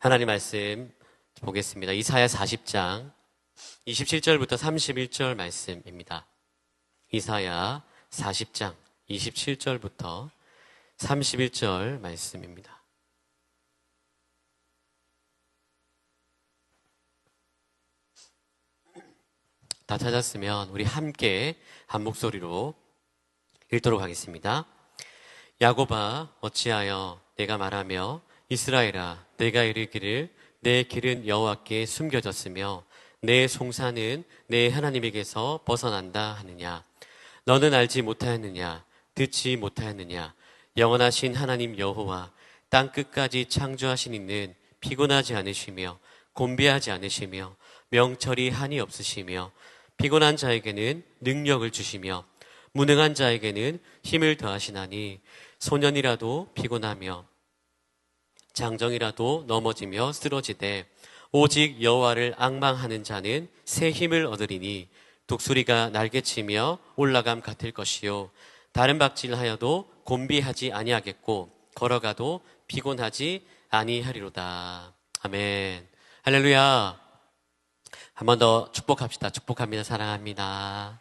하나님 말씀 보겠습니다. 이사야 40장 27절부터 31절 말씀입니다. 이사야 40장 27절부터 31절 말씀입니다. 다 찾았으면 우리 함께 한 목소리로 읽도록 하겠습니다. 야곱아 어찌하여 내가 말하며 이스라엘아 내가 이르기를 내 길은 여호와께 숨겨졌으며 내 송사는 내 하나님에게서 벗어난다 하느냐. 너는 알지 못하였느냐 듣지 못하였느냐. 영원하신 하나님 여호와 땅 끝까지 창조하신 이는 피곤하지 않으시며 곤비하지 않으시며 명철이 한이 없으시며 피곤한 자에게는 능력을 주시며 무능한 자에게는 힘을 더하시나니 소년이라도 피곤하며 장정이라도 넘어지며 쓰러지되 오직 여호와를 앙망하는 자는 새 힘을 얻으리니 독수리가 날개치며 올라감 같을 것이요 다른 박질하여도 곤비하지 아니하겠고 걸어가도 피곤하지 아니하리로다. 아멘. 할렐루야. 한 번 더 축복합시다. 축복합니다. 사랑합니다.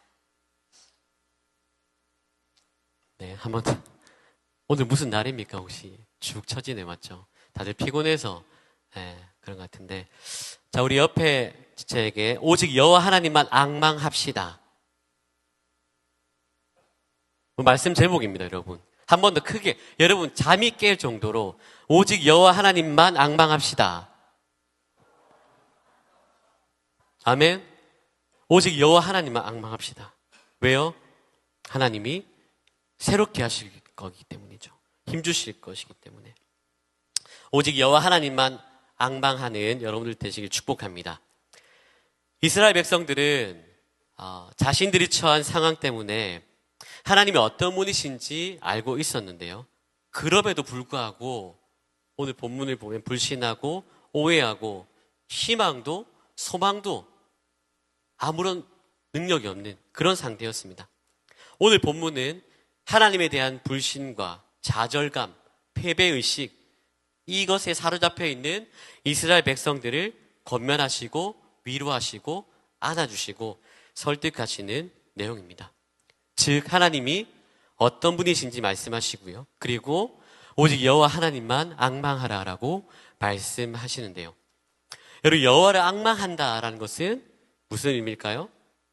네, 한 번 더. 오늘 무슨 날입니까 혹시? 죽 처지네 맞죠? 다들 피곤해서 그런 것 같은데, 자 우리 옆에 지체에게 오직 여호와 하나님만 앙망합시다. 말씀 제목입니다, 여러분. 한 번 더 크게 여러분 잠이 깰 정도로 오직 여호와 하나님만 앙망합시다. 아멘. 오직 여호와 하나님만 앙망합시다. 왜요? 하나님이 새롭게 하실 거기 때문이죠. 힘주실 것이기 때문에. 오직 여호와 하나님만 앙망하는 여러분들 되시길 축복합니다. 이스라엘 백성들은 자신들이 처한 상황 때문에 하나님이 어떤 분이신지 알고 있었는데요. 그럼에도 불구하고 오늘 본문을 보면 불신하고 오해하고 희망도 소망도 아무런 능력이 없는 그런 상태였습니다. 오늘 본문은 하나님에 대한 불신과 좌절감, 패배의식, 이것에 사로잡혀 있는 이스라엘 백성들을 권면하시고 위로하시고 안아주시고 설득하시는 내용입니다. 즉 하나님이 어떤 분이신지 말씀하시고요. 그리고 오직 여호와 하나님만 앙망하라라고 말씀하시는데요. 여러분 여호와를 앙망한다라는 것은 무슨 의미일까요?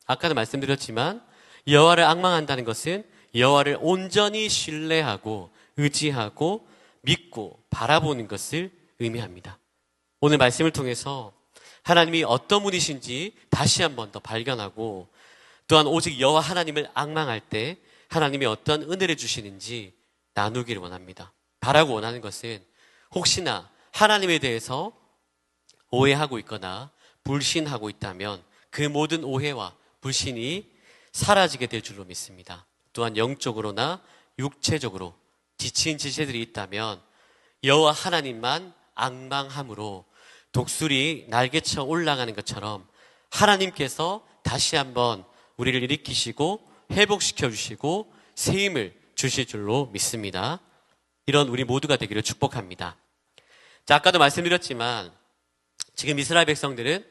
아까도 말씀드렸지만 여호와를 앙망한다는 것은 여호와를 온전히 신뢰하고 의지하고 믿고 바라보는 것을 의미합니다. 오늘 말씀을 통해서 하나님이 어떤 분이신지 다시 한 번 더 발견하고 또한 오직 여호와 하나님을 앙망할 때 하나님이 어떤 은혜를 주시는지 나누기를 원합니다. 바라고 원하는 것은 혹시나 하나님에 대해서 오해하고 있거나 불신하고 있다면 그 모든 오해와 불신이 사라지게 될 줄로 믿습니다. 또한 영적으로나 육체적으로 지친 지체들이 있다면 여호와 하나님만 앙망함으로 독수리 날개쳐 올라가는 것처럼 하나님께서 다시 한번 우리를 일으키시고 회복시켜 주시고 새 힘을 주실 줄로 믿습니다. 이런 우리 모두가 되기를 축복합니다. 자, 아까도 말씀드렸지만 지금 이스라엘 백성들은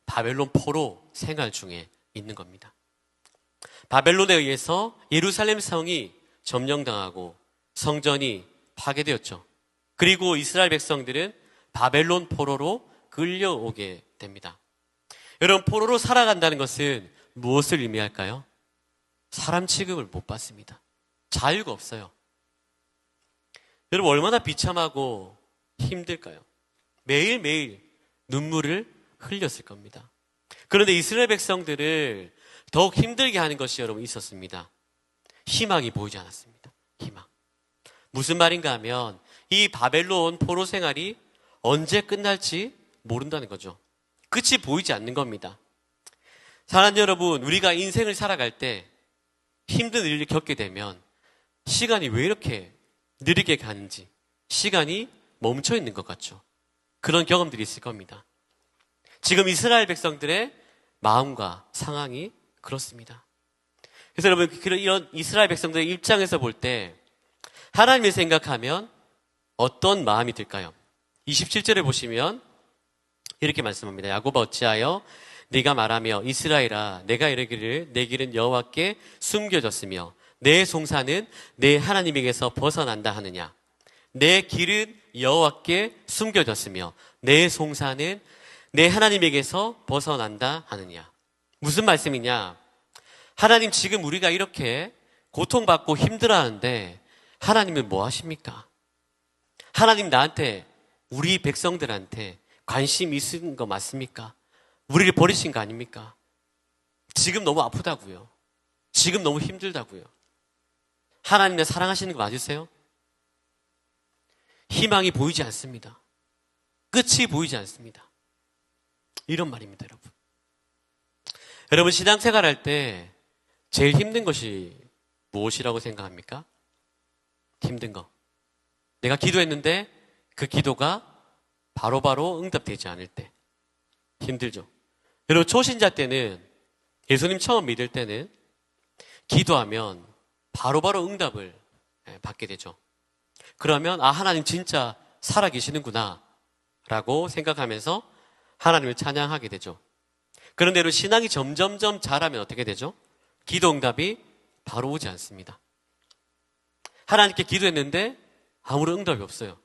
바벨론 포로 생활 중에 있는 겁니다. 바벨론에 의해서 예루살렘 성이 점령당하고 성전이 파괴되었죠. 그리고 이스라엘 백성들은 바벨론 포로로 끌려오게 됩니다. 여러분 포로로 살아간다는 것은 무엇을 의미할까요? 사람 취급을 못 받습니다. 자유가 없어요. 여러분 얼마나 비참하고 힘들까요? 매일매일 눈물을 흘렸을 겁니다. 그런데 이스라엘 백성들을 더욱 힘들게 하는 것이 여러분 있었습니다. 희망이 보이지 않았습니다. 희망. 무슨 말인가 하면 이 바벨론 포로 생활이 언제 끝날지 모른다는 거죠. 끝이 보이지 않는 겁니다. 사랑하는 여러분, 우리가 인생을 살아갈 때 힘든 일을 겪게 되면 시간이 왜 이렇게 느리게 가는지 시간이 멈춰 있는 것 같죠. 그런 경험들이 있을 겁니다. 지금 이스라엘 백성들의 마음과 상황이 그렇습니다. 그래서 여러분 이런 이스라엘 백성들의 입장에서 볼 때 하나님을 생각하면 어떤 마음이 들까요? 27절에 보시면 이렇게 말씀합니다. 야곱아 어찌하여 네가 말하며 이스라엘아 내가 이르기를 내 길은 여호와께 숨겨졌으며 내 송사는 내 하나님에게서 벗어난다 하느냐. 내 길은 여호와께 숨겨졌으며 내 송사는 내 하나님에게서 벗어난다 하느냐. 무슨 말씀이냐? 하나님 지금 우리가 이렇게 고통받고 힘들어하는데 하나님은 뭐 하십니까? 하나님 나한테 우리 백성들한테 관심 있은 거 맞습니까? 우리를 버리신 거 아닙니까? 지금 너무 아프다고요. 지금 너무 힘들다고요. 하나님을 사랑하시는 거 맞으세요? 희망이 보이지 않습니다. 끝이 보이지 않습니다. 이런 말입니다, 여러분. 여러분 신앙생활 할 때 제일 힘든 것이 무엇이라고 생각합니까? 힘든 거. 내가 기도했는데 그 기도가 바로바로 응답되지 않을 때 힘들죠. 여러분 초신자 때는 예수님 처음 믿을 때는 기도하면 바로바로 응답을 받게 되죠. 그러면 하나님 진짜 살아계시는구나 라고 생각하면서 하나님을 찬양하게 되죠. 그런데 여러분 신앙이 점점점 자라면 어떻게 되죠? 기도 응답이 바로 오지 않습니다. 하나님께 기도했는데 아무런 응답이 없어요.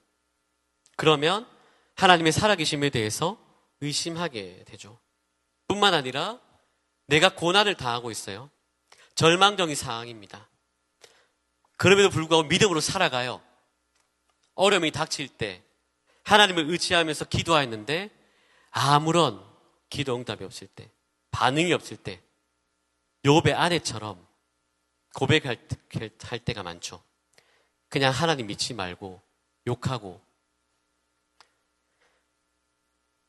그러면 하나님의 살아계심에 대해서 의심하게 되죠. 뿐만 아니라 내가 고난을 당하고 있어요. 절망적인 상황입니다. 그럼에도 불구하고 믿음으로 살아가요. 어려움이 닥칠 때 하나님을 의지하면서 기도하였는데 아무런 기도 응답이 없을 때, 반응이 없을 때 욥의 아내처럼 고백할 때가 많죠. 그냥 하나님 믿지 말고 욕하고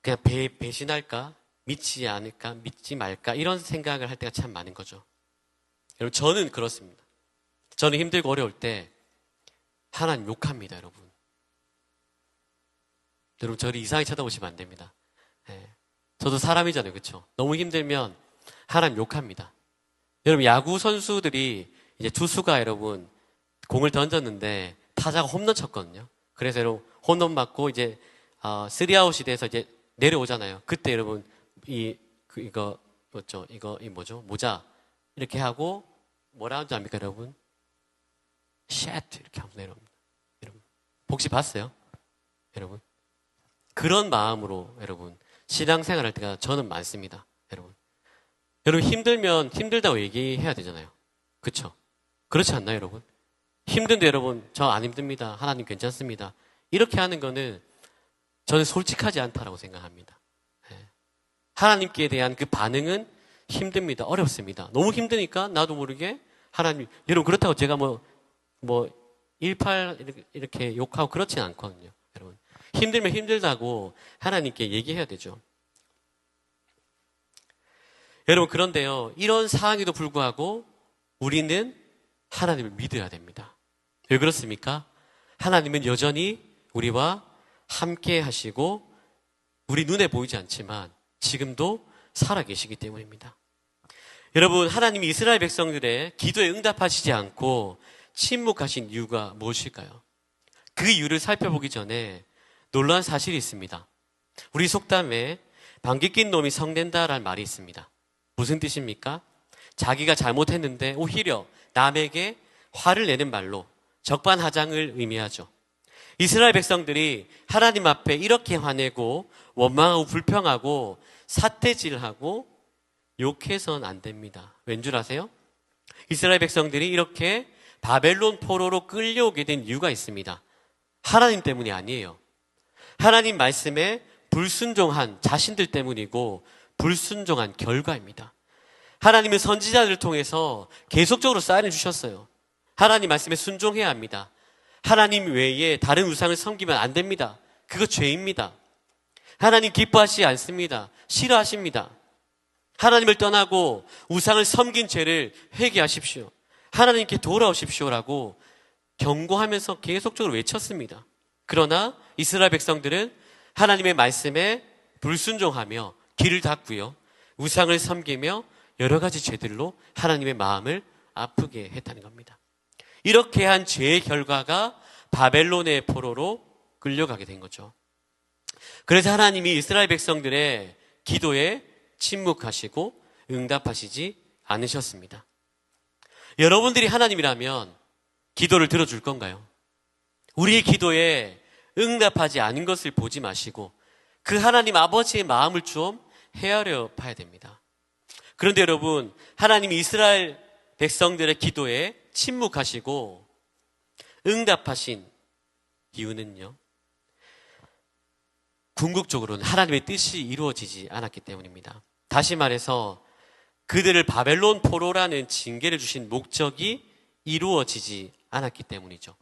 그냥 배신할까? 믿지 않을까? 믿지 말까? 이런 생각을 할 때가 참 많은 거죠. 여러분 저는 그렇습니다. 저는 힘들고 어려울 때 하나님 욕합니다, 여러분. 여러분 저를 이상하게 쳐다보시면 안 됩니다. 저도 사람이잖아요, 그렇죠? 너무 힘들면 하나님 욕합니다. 여러분 야구 선수들이 이제 투수가 여러분 공을 던졌는데 타자가 홈런 쳤거든요. 그래서 여러분 홈런 맞고 이제 3아웃이 돼서 이제 내려오잖아요. 그때 여러분 이거 뭐죠? 모자 이렇게 하고 뭐라 하는지 압니까, 여러분? 샷 이렇게 하고 내려옵니다. 여러분 혹시 봤어요? 여러분 그런 마음으로 여러분 신앙생활 할 때가 저는 많습니다. 여러분 힘들면 힘들다고 얘기해야 되잖아요. 그렇죠? 그렇지 않나요, 여러분? 힘든데 여러분 저 안 힘듭니다. 하나님 괜찮습니다. 이렇게 하는 거는 저는 솔직하지 않다라고 생각합니다. 하나님께 대한 그 반응은 힘듭니다. 어렵습니다. 너무 힘드니까 나도 모르게 하나님, 여러분 그렇다고 제가 뭐 18 이렇게 욕하고 그렇진 않거든요. 여러분 힘들면 힘들다고 하나님께 얘기해야 되죠. 여러분 그런데요 이런 상황에도 불구하고 우리는 하나님을 믿어야 됩니다. 왜 그렇습니까? 하나님은 여전히 우리와 함께 하시고 우리 눈에 보이지 않지만 지금도 살아계시기 때문입니다. 여러분 하나님이 이스라엘 백성들의 기도에 응답하시지 않고 침묵하신 이유가 무엇일까요? 그 이유를 살펴보기 전에 놀라운 사실이 있습니다. 우리 속담에 방귀 낀 놈이 성낸다라는 말이 있습니다. 무슨 뜻입니까? 자기가 잘못했는데 오히려 남에게 화를 내는 말로 적반하장을 의미하죠. 이스라엘 백성들이 하나님 앞에 이렇게 화내고 원망하고 불평하고 삿대질하고 욕해서는 안 됩니다. 왠 줄 아세요? 이스라엘 백성들이 이렇게 바벨론 포로로 끌려오게 된 이유가 있습니다. 하나님 때문이 아니에요. 하나님 말씀에 불순종한 자신들 때문이고 불순종한 결과입니다. 하나님은 선지자들을 통해서 계속적으로 사인을 주셨어요. 하나님 말씀에 순종해야 합니다. 하나님 외에 다른 우상을 섬기면 안 됩니다. 그거 죄입니다. 하나님 기뻐하시지 않습니다. 싫어하십니다. 하나님을 떠나고 우상을 섬긴 죄를 회개하십시오. 하나님께 돌아오십시오라고 경고하면서 계속적으로 외쳤습니다. 그러나 이스라엘 백성들은 하나님의 말씀에 불순종하며 길을 닫고요. 우상을 섬기며 여러 가지 죄들로 하나님의 마음을 아프게 했다는 겁니다. 이렇게 한 죄의 결과가 바벨론의 포로로 끌려가게 된 거죠. 그래서 하나님이 이스라엘 백성들의 기도에 침묵하시고 응답하시지 않으셨습니다. 여러분들이 하나님이라면 기도를 들어줄 건가요? 우리의 기도에 응답하지 않은 것을 보지 마시고 그 하나님 아버지의 마음을 좀 헤아려 봐야 됩니다. 그런데 여러분, 하나님이 이스라엘 백성들의 기도에 침묵하시고 응답하신 이유는요, 궁극적으로는 하나님의 뜻이 이루어지지 않았기 때문입니다. 다시 말해서 그들을 바벨론 포로라는 징계를 주신 목적이 이루어지지 않았기 때문이죠.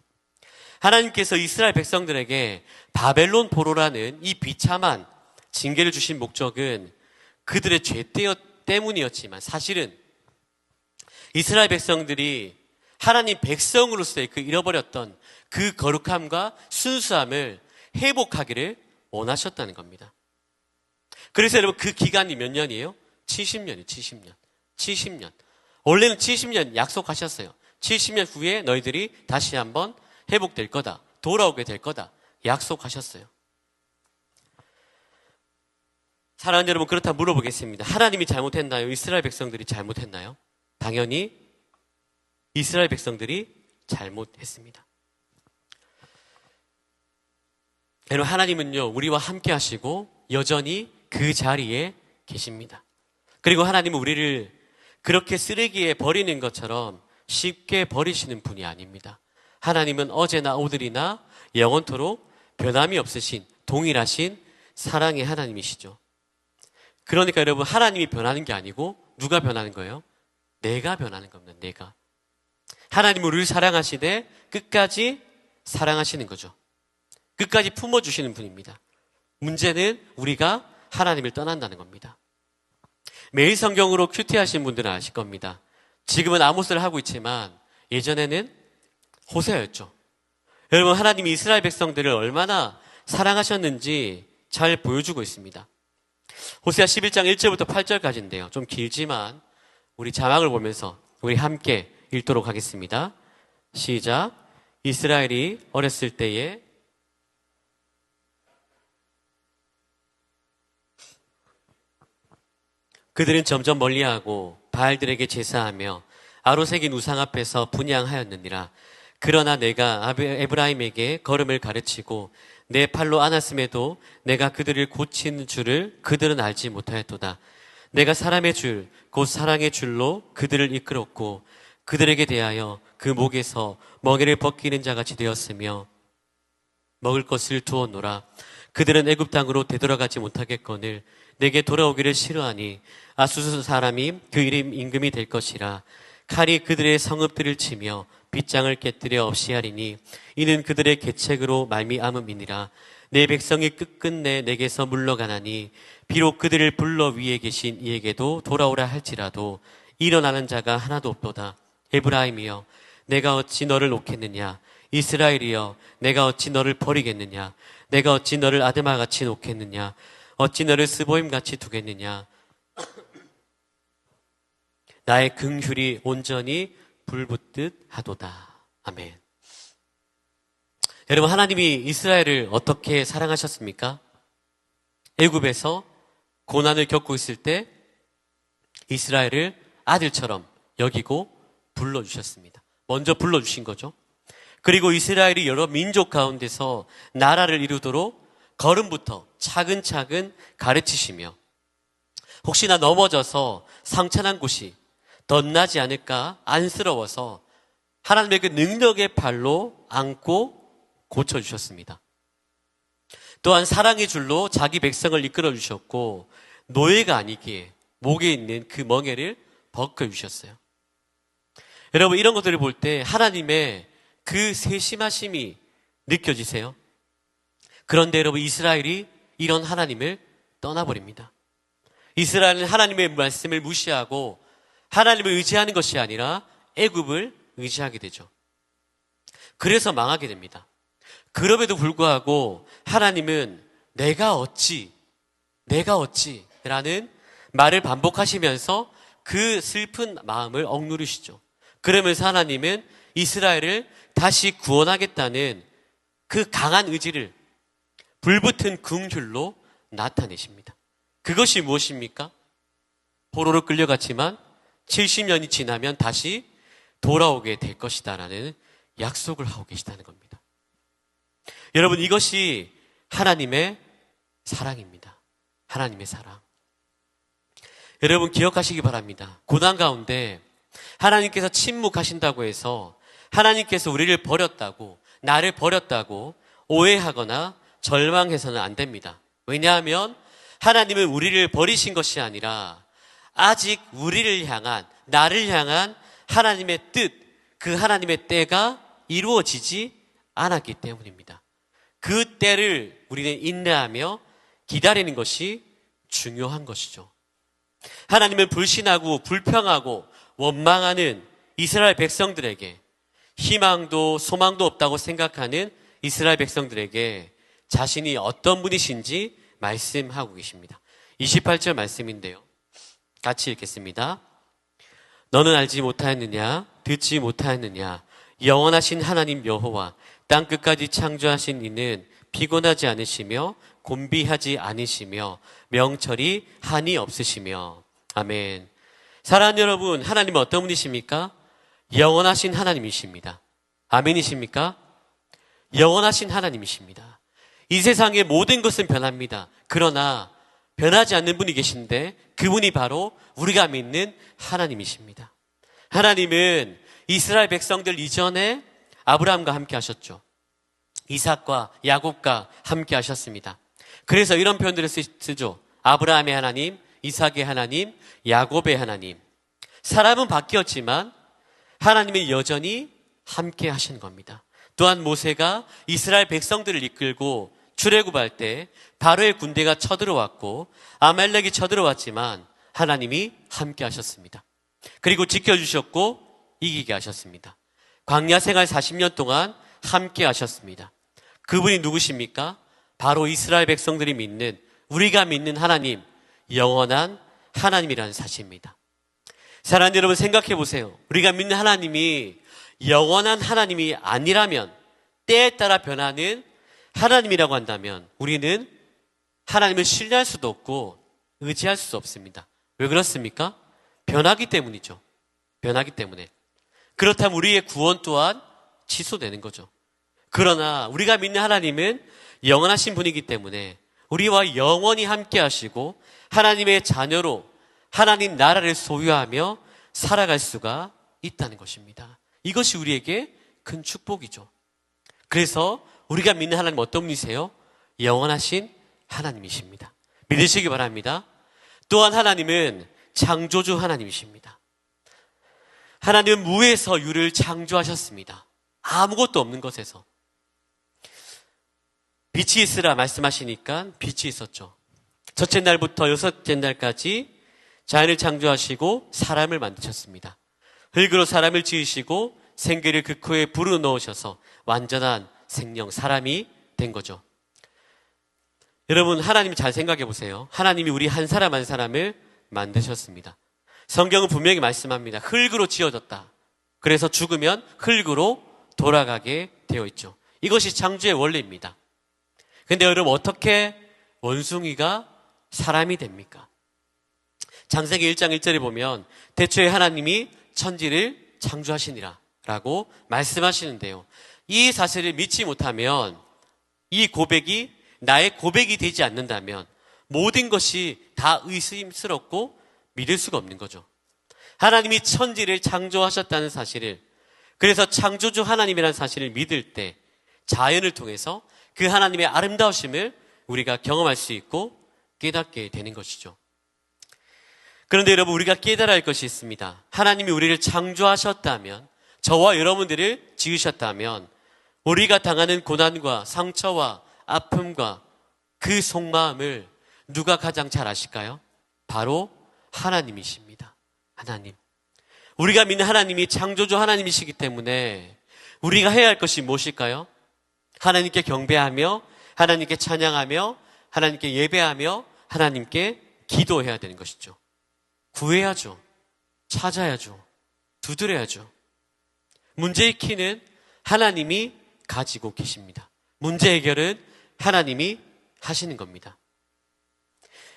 하나님께서 이스라엘 백성들에게 바벨론 포로라는 이 비참한 징계를 주신 목적은 그들의 죄 때문이었지만 사실은 이스라엘 백성들이 하나님 백성으로서의 그 잃어버렸던 그 거룩함과 순수함을 회복하기를 원하셨다는 겁니다. 그래서 여러분, 그 기간이 몇 년이에요? 70년이에요. 70년. 70년. 원래는 70년 약속하셨어요. 70년 후에 너희들이 다시 한번 회복될 거다. 돌아오게 될 거다. 약속하셨어요. 사랑하는 여러분, 그렇다 물어보겠습니다. 하나님이 잘못했나요? 이스라엘 백성들이 잘못했나요? 당연히 이스라엘 백성들이 잘못했습니다. 여러분, 하나님은요, 우리와 함께 하시고 여전히 그 자리에 계십니다. 그리고 하나님은 우리를 그렇게 쓰레기에 버리는 것처럼 쉽게 버리시는 분이 아닙니다. 하나님은 어제나 오늘이나 영원토록 변함이 없으신 동일하신 사랑의 하나님이시죠. 그러니까 여러분, 하나님이 변하는 게 아니고 누가 변하는 거예요? 내가 변하는 겁니다. 내가. 하나님은 우리를 사랑하시되 끝까지 사랑하시는 거죠. 끝까지 품어주시는 분입니다. 문제는 우리가 하나님을 떠난다는 겁니다. 매일 성경으로 큐티하신 분들은 아실 겁니다. 지금은 아모스를 하고 있지만 예전에는 호세아였죠. 여러분, 하나님이 이스라엘 백성들을 얼마나 사랑하셨는지 잘 보여주고 있습니다. 호세아 11장 1절부터 8절까지인데요. 좀 길지만 우리 자막을 보면서 우리 함께 읽도록 하겠습니다. 시작. 이스라엘이 어렸을 때에 그들은 점점 멀리하고 바알들에게 제사하며 아로새긴 우상 앞에서 분향하였느니라. 그러나 내가 에브라임에게 걸음을 가르치고 내 팔로 안았음에도 내가 그들을 고치는 줄을 그들은 알지 못하였도다. 내가 사람의 줄, 곧 사랑의 줄로 그들을 이끌었고 그들에게 대하여 그 목에서 멍에를 벗기는 자같이 되었으며 먹을 것을 두었노라. 그들은 애굽 땅으로 되돌아가지 못하겠거늘 내게 돌아오기를 싫어하니 아수스 사람이 그 이름 임금이 될 것이라. 칼이 그들의 성읍들을 치며 빗장을 깨뜨려 없이 하리니 이는 그들의 계책으로 말미암음이니라. 내 백성이 끝끝내 내게서 물러가나니 비록 그들을 불러 위에 계신 이에게도 돌아오라 할지라도 일어나는 자가 하나도 없도다. 에브라임이여, 내가 어찌 너를 놓겠느냐? 이스라엘이여, 내가 어찌 너를 버리겠느냐? 내가 어찌 너를 아드마같이 놓겠느냐? 어찌 너를 스보임같이 두겠느냐? 나의 긍휼이 온전히 불붙듯 하도다. 아멘. 여러분, 하나님이 이스라엘을 어떻게 사랑하셨습니까? 애굽에서 고난을 겪고 있을 때 이스라엘을 아들처럼 여기고 불러주셨습니다. 먼저 불러주신 거죠. 그리고 이스라엘이 여러 민족 가운데서 나라를 이루도록 걸음부터 차근차근 가르치시며 혹시나 넘어져서 상처난 곳이 덧나지 않을까 안쓰러워서 하나님의 그 능력의 발로 안고 고쳐주셨습니다. 또한 사랑의 줄로 자기 백성을 이끌어 주셨고 노예가 아니기에 목에 있는 그 멍에를 벗겨주셨어요. 여러분, 이런 것들을 볼 때 하나님의 그 세심하심이 느껴지세요? 그런데 여러분, 이스라엘이 이런 하나님을 떠나버립니다. 이스라엘은 하나님의 말씀을 무시하고 하나님을 의지하는 것이 아니라 애굽을 의지하게 되죠. 그래서 망하게 됩니다. 그럼에도 불구하고 하나님은 내가 어찌 라는 말을 반복하시면서 그 슬픈 마음을 억누르시죠. 그러면서 하나님은 이스라엘을 다시 구원하겠다는 그 강한 의지를 불붙은 긍휼로 나타내십니다. 그것이 무엇입니까? 포로로 끌려갔지만 70년이 지나면 다시 돌아오게 될 것이다라는 약속을 하고 계시다는 겁니다. 여러분, 이것이 하나님의 사랑입니다. 하나님의 사랑. 여러분, 기억하시기 바랍니다. 고난 가운데 하나님께서 침묵하신다고 해서 하나님께서 우리를 버렸다고, 나를 버렸다고 오해하거나 절망해서는 안 됩니다. 왜냐하면 하나님은 우리를 버리신 것이 아니라 아직 우리를 향한, 나를 향한 하나님의 뜻, 그 하나님의 때가 이루어지지 않았기 때문입니다. 그 때를 우리는 인내하며 기다리는 것이 중요한 것이죠. 하나님은 불신하고 불평하고 원망하는 이스라엘 백성들에게, 희망도 소망도 없다고 생각하는 이스라엘 백성들에게 자신이 어떤 분이신지 말씀하고 계십니다. 28절 말씀인데요. 같이 읽겠습니다. 너는 알지 못하였느냐? 듣지 못하였느냐? 영원하신 하나님 여호와 땅 끝까지 창조하신 이는 피곤하지 않으시며 곤비하지 않으시며 명철이 한이 없으시며. 아멘. 사랑하는 여러분, 하나님은 어떤 분이십니까? 영원하신 하나님이십니다. 아멘이십니까? 영원하신 하나님이십니다. 이 세상의 모든 것은 변합니다. 그러나 변하지 않는 분이 계신데 그분이 바로 우리가 믿는 하나님이십니다. 하나님은 이스라엘 백성들 이전에 아브라함과 함께 하셨죠. 이삭과 야곱과 함께 하셨습니다. 그래서 이런 표현들을 쓰죠. 아브라함의 하나님, 이삭의 하나님, 야곱의 하나님. 사람은 바뀌었지만 하나님은 여전히 함께 하신 겁니다. 또한 모세가 이스라엘 백성들을 이끌고 출애굽할 때 바로의 군대가 쳐들어왔고 아말렉이 쳐들어왔지만 하나님이 함께 하셨습니다. 그리고 지켜주셨고 이기게 하셨습니다. 광야 생활 40년 동안 함께 하셨습니다. 그분이 누구십니까? 바로 이스라엘 백성들이 믿는, 우리가 믿는 하나님, 영원한 하나님이라는 사실입니다. 사랑하는 여러분, 생각해 보세요. 우리가 믿는 하나님이 영원한 하나님이 아니라면, 때에 따라 변하는 하나님이라고 한다면 우리는 하나님을 신뢰할 수도 없고 의지할 수도 없습니다. 왜 그렇습니까? 변하기 때문이죠. 변하기 때문에. 그렇다면 우리의 구원 또한 취소되는 거죠. 그러나 우리가 믿는 하나님은 영원하신 분이기 때문에 우리와 영원히 함께 하시고 하나님의 자녀로 하나님 나라를 소유하며 살아갈 수가 있다는 것입니다. 이것이 우리에게 큰 축복이죠. 그래서 우리가 믿는 하나님 어떤 분이세요? 영원하신 하나님이십니다. 믿으시기 바랍니다. 또한 하나님은 창조주 하나님이십니다. 하나님은 무에서 유를 창조하셨습니다. 아무것도 없는 것에서. 빛이 있으라 말씀하시니까 빛이 있었죠. 첫째 날부터 여섯째 날까지 자연을 창조하시고 사람을 만드셨습니다. 흙으로 사람을 지으시고 생기를 그 코에 불어넣으셔서 완전한 생명, 사람이 된 거죠. 여러분, 하나님 잘 생각해 보세요. 하나님이 우리 한 사람 한 사람을 만드셨습니다. 성경은 분명히 말씀합니다. 흙으로 지어졌다. 그래서 죽으면 흙으로 돌아가게 되어 있죠. 이것이 창조의 원리입니다. 근데 여러분, 어떻게 원숭이가 사람이 됩니까? 창세기 1장 1절에 보면 태초에 하나님이 천지를 창조하시니라 라고 말씀하시는데요. 이 사실을 믿지 못하면, 이 고백이 나의 고백이 되지 않는다면 모든 것이 다 의심스럽고 믿을 수가 없는 거죠. 하나님이 천지를 창조하셨다는 사실을, 그래서 창조주 하나님이라는 사실을 믿을 때 자연을 통해서 그 하나님의 아름다우심을 우리가 경험할 수 있고 깨닫게 되는 것이죠. 그런데 여러분, 우리가 깨달아야 할 것이 있습니다. 하나님이 우리를 창조하셨다면, 저와 여러분들을 지으셨다면 우리가 당하는 고난과 상처와 아픔과 그 속마음을 누가 가장 잘 아실까요? 바로 하나님이십니다. 하나님. 우리가 믿는 하나님이 창조주 하나님이시기 때문에 우리가 해야 할 것이 무엇일까요? 하나님께 경배하며 하나님께 찬양하며 하나님께 예배하며 하나님께 기도해야 되는 것이죠. 구해야죠. 찾아야죠. 두드려야죠. 문제의 키는 하나님이 가지고 계십니다. 문제 해결은 하나님이 하시는 겁니다.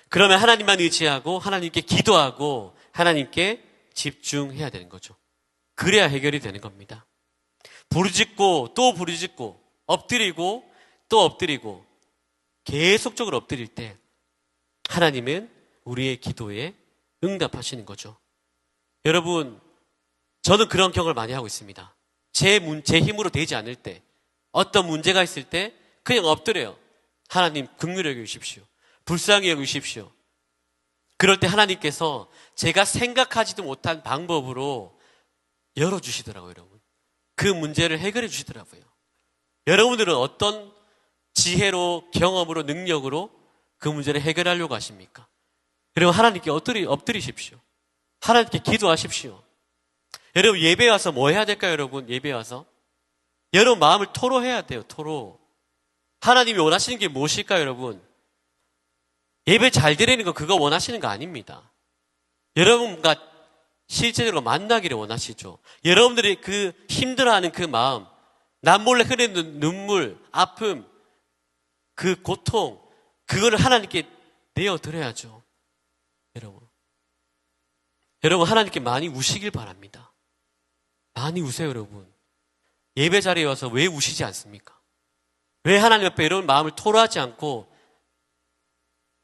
그러면 하나님만 의지하고 하나님께 기도하고 하나님께 집중해야 되는 거죠. 그래야 해결이 되는 겁니다. 부르짖고 또 부르짖고 엎드리고 또 엎드리고 계속적으로 엎드릴 때 하나님은 우리의 기도에 응답하시는 거죠. 여러분, 저는 그런 경험을 많이 하고 있습니다. 제 힘으로 되지 않을 때, 어떤 문제가 있을 때 그냥 엎드려요. 하나님 긍휼히 여기십시오. 불쌍히 여기십시오. 그럴 때 하나님께서 제가 생각하지도 못한 방법으로 열어주시더라고요, 여러분. 그 문제를 해결해 주시더라고요. 여러분들은 어떤 지혜로, 경험으로, 능력으로 그 문제를 해결하려고 하십니까? 여러분, 하나님께 엎드리십시오. 하나님께 기도하십시오. 여러분, 예배 와서 뭐 해야 될까요, 여러분? 예배 와서? 여러분, 마음을 토로해야 돼요, 토로. 하나님이 원하시는 게 무엇일까요, 여러분? 예배 잘 드리는 거 그거 원하시는 거 아닙니다. 여러분과 실제적으로 만나기를 원하시죠. 여러분들이 그 힘들어하는 그 마음, 남몰래 흐르는 눈물, 아픔, 그 고통, 그거를 하나님께 내어드려야죠. 여러분 하나님께 많이 우시길 바랍니다. 많이 우세요, 여러분. 예배 자리에 와서 왜 우시지 않습니까? 왜 하나님 앞에 이런 마음을 토로하지 않고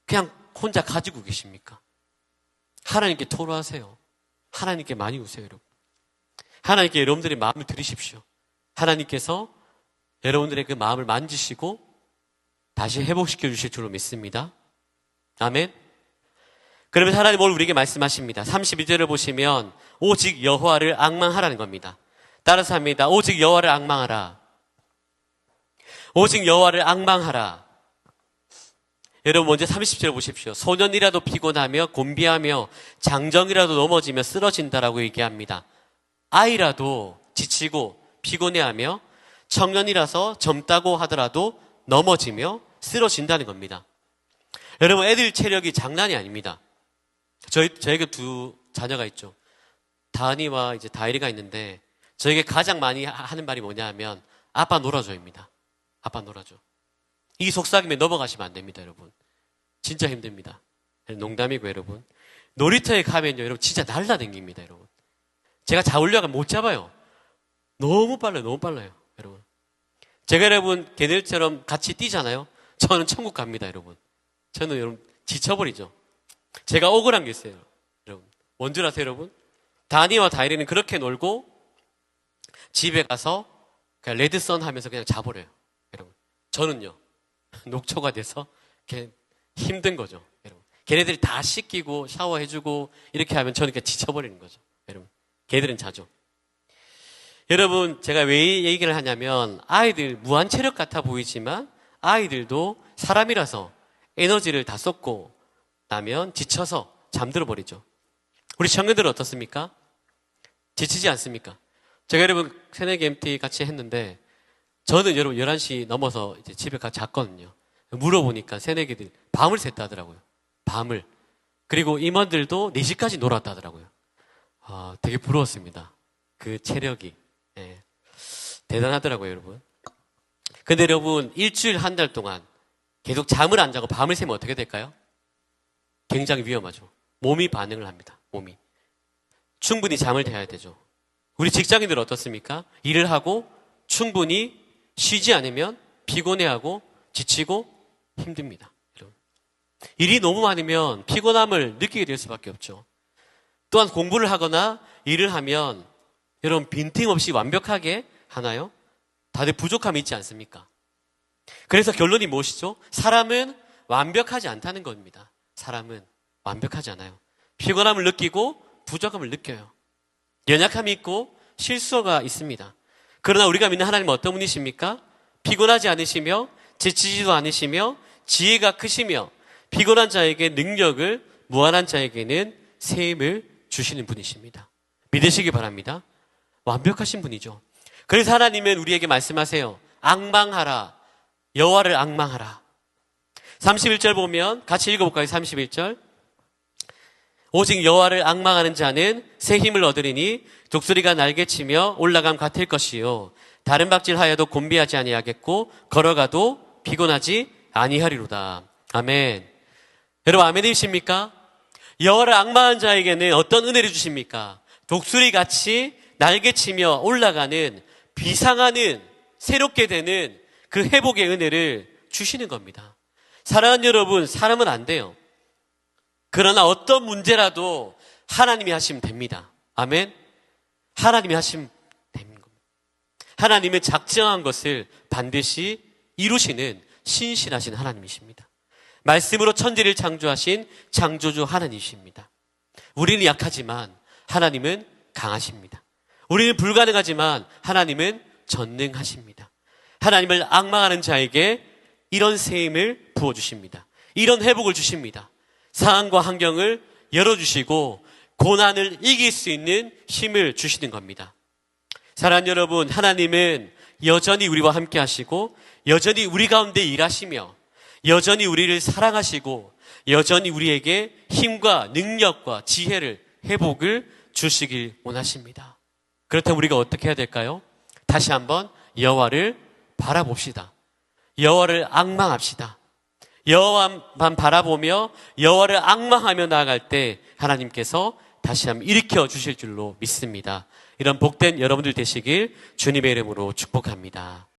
그냥 혼자 가지고 계십니까? 하나님께 토로하세요. 하나님께 많이 우세요, 여러분. 하나님께 여러분들의 마음을 들으십시오. 하나님께서 여러분들의 그 마음을 만지시고 다시 회복시켜 주실 줄로 믿습니다. 아멘. 그러면 하나님 오늘 우리에게 말씀하십니다. 32절을 보시면 오직 여호와를 앙망하라는 겁니다. 따라서 합니다. 오직 여호와를 앙망하라. 오직 여호와를 앙망하라. 여러분 먼저 30절 보십시오. 소년이라도 피곤하며 곤비하며 장정이라도 넘어지며 쓰러진다라고 얘기합니다. 아이라도 지치고 피곤해하며 청년이라서 젊다고 하더라도 넘어지며 쓰러진다는 겁니다. 여러분, 애들 체력이 장난이 아닙니다. 저에게 두 자녀가 있죠. 다은이와 이제 다일이가 있는데 저에게 가장 많이 하는 말이 뭐냐 하면 아빠 놀아줘입니다. 아빠 놀아줘. 이 속삭임에 넘어가시면 안 됩니다, 여러분. 진짜 힘듭니다. 농담이고, 여러분. 놀이터에 가면요, 여러분, 진짜 날라다닙니다, 여러분. 제가 잡으려고 못 잡아요. 너무 빨라요, 너무 빨라요, 여러분. 제가 여러분, 걔들처럼 같이 뛰잖아요. 저는 천국 갑니다, 여러분. 저는 여러분, 지쳐버리죠. 제가 억울한 게 있어요, 여러분. 뭔 줄 아세요, 여러분? 다니와 다이리는 그렇게 놀고 집에 가서 그냥 레드선 하면서 그냥 자버려요, 여러분. 저는요, 녹초가 돼서 힘든 거죠, 여러분. 걔네들이 다 씻기고 샤워해주고 이렇게 하면 저는 그냥 지쳐버리는 거죠, 여러분. 걔들은 자죠. 여러분, 제가 왜 이 얘기를 하냐면 아이들 무한 체력 같아 보이지만 아이들도 사람이라서 에너지를 다 쏟고 나면 지쳐서 잠들어 버리죠. 우리 청년들은 어떻습니까? 지치지 않습니까? 제가 여러분 새내기 MT 같이 했는데 저는 여러분 11시 넘어서 이제 집에 가서 잤거든요. 물어보니까 새내기들 밤을 샜다 하더라고요. 밤을. 그리고 임원들도 4시까지 놀았다 하더라고요. 되게 부러웠습니다. 그 체력이. 네. 대단하더라고요, 여러분. 근데 여러분, 일주일 한 달 동안 계속 잠을 안 자고 밤을 새면 어떻게 될까요? 굉장히 위험하죠. 몸이 반응을 합니다. 몸이. 충분히 잠을 자야 되죠. 우리 직장인들 어떻습니까? 일을 하고 충분히 쉬지 않으면 피곤해하고 지치고 힘듭니다. 여러분. 일이 너무 많으면 피곤함을 느끼게 될 수밖에 없죠. 또한 공부를 하거나 일을 하면 여러분 빈틈없이 완벽하게 하나요? 다들 부족함이 있지 않습니까? 그래서 결론이 무엇이죠? 사람은 완벽하지 않다는 겁니다. 사람은 완벽하지 않아요. 피곤함을 느끼고 부족함을 느껴요. 연약함이 있고 실수가 있습니다. 그러나 우리가 믿는 하나님은 어떤 분이십니까? 피곤하지 않으시며 지치지도 않으시며 지혜가 크시며 피곤한 자에게 능력을, 무한한 자에게는 새 힘을 주시는 분이십니다. 믿으시기 바랍니다. 완벽하신 분이죠. 그래서 하나님은 우리에게 말씀하세요. 앙망하라. 여호와를 앙망하라. 31절 보면 같이 읽어볼까요? 31절. 오직 여호와를 앙망하는 자는 새 힘을 얻으리니 독수리가 날개치며 올라감 같을 것이요 다른 박질하여도 곤비하지 아니하겠고 걸어가도 피곤하지 아니하리로다. 아멘. 여러분 아멘이십니까? 여호와를 앙망한 자에게는 어떤 은혜를 주십니까? 독수리같이 날개치며 올라가는, 비상하는, 새롭게 되는 그 회복의 은혜를 주시는 겁니다. 사랑하는 여러분, 사람은 안 돼요. 그러나 어떤 문제라도 하나님이 하시면 됩니다. 아멘. 하나님이 하시면 되는 겁니다. 하나님은 작정한 것을 반드시 이루시는 신실하신 하나님이십니다. 말씀으로 천지를 창조하신 창조주 하나님이십니다. 우리는 약하지만 하나님은 강하십니다. 우리는 불가능하지만 하나님은 전능하십니다. 하나님을 앙망하는 자에게 이런 세임을 부어주십니다. 이런 회복을 주십니다. 상황과 환경을 열어주시고 고난을 이길 수 있는 힘을 주시는 겁니다. 사랑하는 여러분, 하나님은 여전히 우리와 함께 하시고 여전히 우리 가운데 일하시며 여전히 우리를 사랑하시고 여전히 우리에게 힘과 능력과 지혜를, 회복을 주시길 원하십니다. 그렇다면 우리가 어떻게 해야 될까요? 다시 한번 여호와를 바라봅시다. 여호와를 앙망합시다. 여호와만 바라보며 여호와를 앙망하며 나아갈 때 하나님께서 다시 한번 일으켜 주실 줄로 믿습니다. 이런 복된 여러분들 되시길 주님의 이름으로 축복합니다.